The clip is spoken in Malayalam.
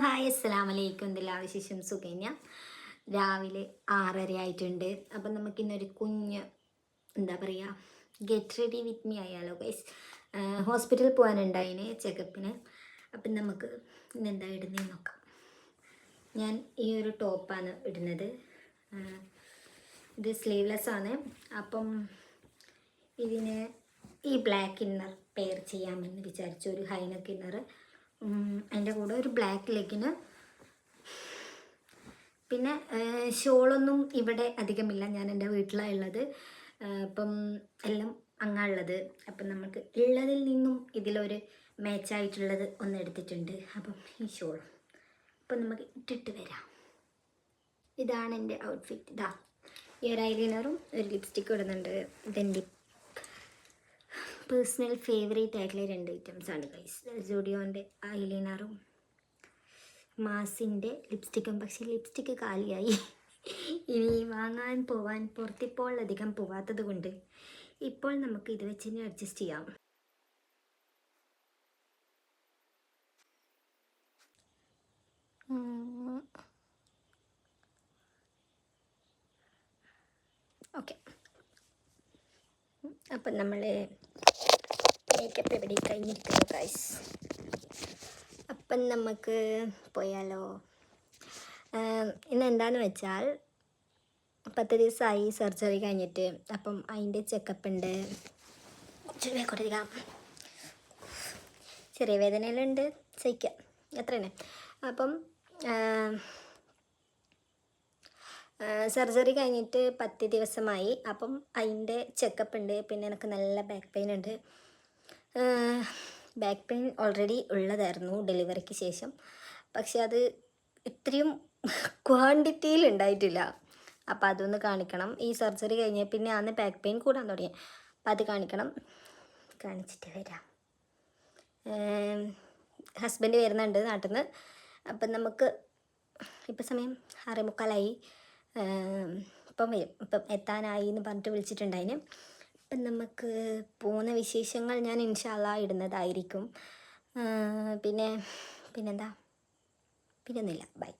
ഹായ് അസ്സലാമലൈക്കും. എന്തെല്ലാം വിശേഷം? സുഖന്യ. രാവിലെ 6:30 ആയിട്ടുണ്ട്. അപ്പം നമുക്കിന്നൊരു കുഞ്ഞ് എന്താ പറയുക, ഗെറ്റ് റെഡി വിത്ത് മീ ആയാലോ ഗൈസ്. ഹോസ്പിറ്റലിൽ പോകാനുണ്ടായിന് ചെക്കപ്പിന്. അപ്പം നമുക്ക് ഇന്നെന്താ ഇടുന്നതെന്ന് നോക്കാം. ഞാൻ ഈ ഒരു ടോപ്പാണ് ഇടുന്നത്. ഇത് സ്ലീവ്ലെസ് ആണ്. അപ്പം ഇതിന് ഈ ബ്ലാക്ക് ഇന്നർ പെയർ ചെയ്യാമെന്ന് വിചാരിച്ചു. ഒരു ഹൈനെക്ക് ഇന്നർ, അതിൻ്റെ കൂടെ ഒരു ബ്ലാക്ക് ലെഗിന്. പിന്നെ ഷോളൊന്നും ഇവിടെ അധികമില്ല, ഞാൻ എൻ്റെ വീട്ടിലാണ് ഉള്ളത്. അപ്പം എല്ലാം അങ്ങാനുള്ളത്. അപ്പം നമുക്ക് ഉള്ളതിൽ നിന്നും ഇതിലൊരു മാച്ചായിട്ടുള്ളത് ഒന്ന് എടുത്തിട്ടുണ്ട്. അപ്പം ഈ ഷോളും അപ്പം നമുക്ക് ഇട്ടിട്ട് വരാം. ഇതാണ് എൻ്റെ ഔട്ട്ഫിറ്റ്. ഇതാ ഈ ഒരു ഐലൈനറും ഒരു ലിപ്സ്റ്റിക്കും ഇടുന്നുണ്ട്. ഇതെൻ്റെ പേഴ്സണൽ ഫേവറേറ്റ് ആയിട്ടുള്ള 2 ഐറ്റംസാണ് ഗൈസ്. ജൂഡിയോൻ്റെ ഐലൈനറും മാസിൻ്റെ ലിപ്സ്റ്റിക്കും. പക്ഷേ ലിപ്സ്റ്റിക്ക് കാലിയായി. ഇനി വാങ്ങാൻ പോവാൻ പുറത്തിപ്പോൾ അധികം പോവാത്തത് കൊണ്ട് ഇപ്പോൾ നമുക്ക് ഇത് വെച്ച് തന്നെ അഡ്ജസ്റ്റ് ചെയ്യാം. ഓക്കെ, അപ്പം നമ്മൾ മേക്കപ്പ് എവിടെ കഴിഞ്ഞിരിക്കുന്നു ഗൈസ്. അപ്പം നമുക്ക് പോയാലോ. ഇന്ന് എന്താന്ന് വെച്ചാൽ 10 ദിവസമായി സർജറി കഴിഞ്ഞിട്ട്. അപ്പം അതിൻ്റെ ചെക്കപ്പ് ഉണ്ട്. കൊടുക്കാം. ചെറിയ വേദനയിലുണ്ട്, സഹിക്കാം, അത്ര തന്നെ. അപ്പം സർജറി കഴിഞ്ഞിട്ട് 10 ദിവസമായി. അപ്പം അതിൻ്റെ ചെക്കപ്പ് ഉണ്ട്. പിന്നെ എനിക്ക് നല്ല ബാക്ക് പെയിൻ ഉണ്ട്. ബാക്ക് പെയിൻ ഓൾറെഡി ഉള്ളതായിരുന്നു ഡെലിവറിക്ക് ശേഷം. പക്ഷെ അത് ഇത്രയും ക്വാണ്ടിറ്റിയിൽ ഉണ്ടായിട്ടില്ല. അപ്പം അതൊന്ന് കാണിക്കണം. ഈ സർജറി കഴിഞ്ഞ പിന്നെ അന്ന് ബാക്ക് പെയിൻ കൂടാൻ തുടങ്ങി. അപ്പം അത് കാണിക്കണം. കാണിച്ചിട്ട് വരാം. ഹസ്ബൻഡ് വരുന്നുണ്ട് നാട്ടിൽ നിന്ന്. അപ്പം നമുക്ക് ഇപ്പം സമയം 6:45. ഇപ്പം വരും. ഇപ്പം എത്താനായി എന്ന് പറഞ്ഞിട്ട് വിളിച്ചിട്ടുണ്ടായിന്. അപ്പം നമുക്ക് പോകുന്ന വിശേഷങ്ങൾ ഞാൻ ഇൻഷാ അല്ലാഹ് ഇടുന്നതായിരിക്കും. പിന്നെന്താ, പിന്നൊന്നുമില്ല. ബൈ.